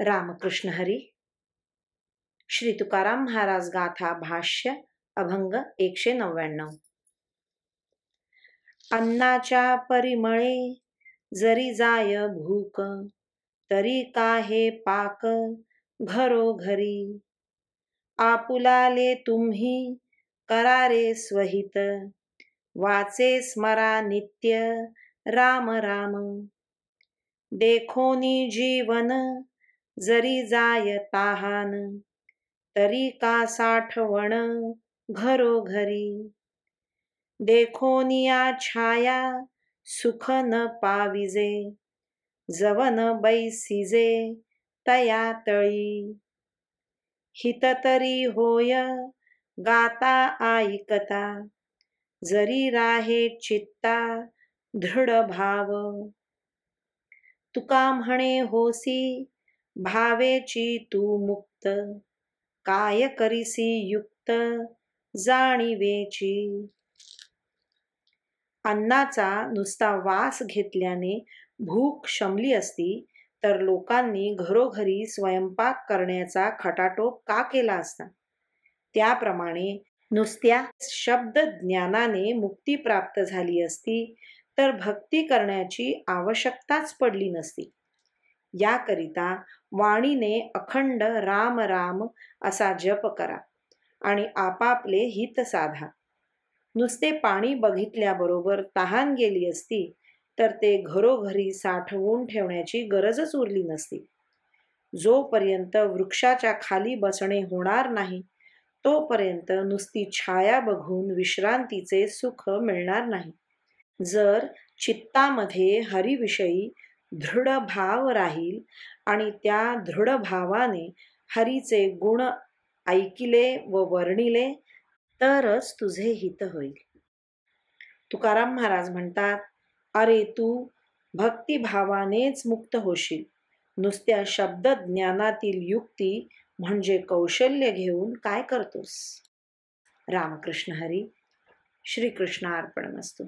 रामकृष्ण हरी. श्री तुकाराम महाराज गाथा भाष्य अभंग 199. अन्नाच्या परिमळे जरी जाय भूक, तरी काहे पाक घरोघरी. आपुलाले तुम्ही करारे स्वहित, वाचे स्मरा नित्य राम राम. देखोनी जीवन जरी जाय ताहान, तरी का साठवण घरोघरी. देखोनिया छाया सुख न पाविजे, जवन बैसिजे तया तळी. हित तरी होय गाता ऐकता, जरी राहे चित्ता दृढ भाव. तुका म्हणे होसी भावेची तू मुक्त, काय करीसी युक्त जाणीवेची. अन्नाचा नुसता वास घेतल्याने भूक शमली असती, तर लोकांनी घरोघरी स्वयंपाक करण्याचा खटाटोप का केला असता. त्याप्रमाणे नुसत्या शब्द ज्ञानाने मुक्ती प्राप्त झाली असती, तर भक्ती करण्याची आवश्यकताच पडली नसती. याकरिता वाणीने अखंड राम राम असा जप करा आणि आपापले हित साधा. नुसते पाणी बघितल्याबरोबर तहान गेली असती, तर ते घरोघरी साठवून ठेवण्याची गरजच उरली नसती. जोपर्यंत वृक्षाच्या खाली बसणे होणार नाही, तोपर्यंत नुसती छाया बघून विश्रांतीचे सुख मिळणार नाही. जर चित्तामध्ये हरीविषयी दृढ भाव राहील आणि त्या दृढ भावाने हरीचे गुण ऐकिले व वर्णिले, तरच तुझे हित होईल. तुकाराम महाराज म्हणतात, अरे तू भक्तिभावानेच मुक्त होशील. नुसत्या शब्द ज्ञानातील युक्ती म्हणजे कौशल्य घेऊन काय करतोस. रामकृष्ण हरी. श्रीकृष्णार्पणमस्तु.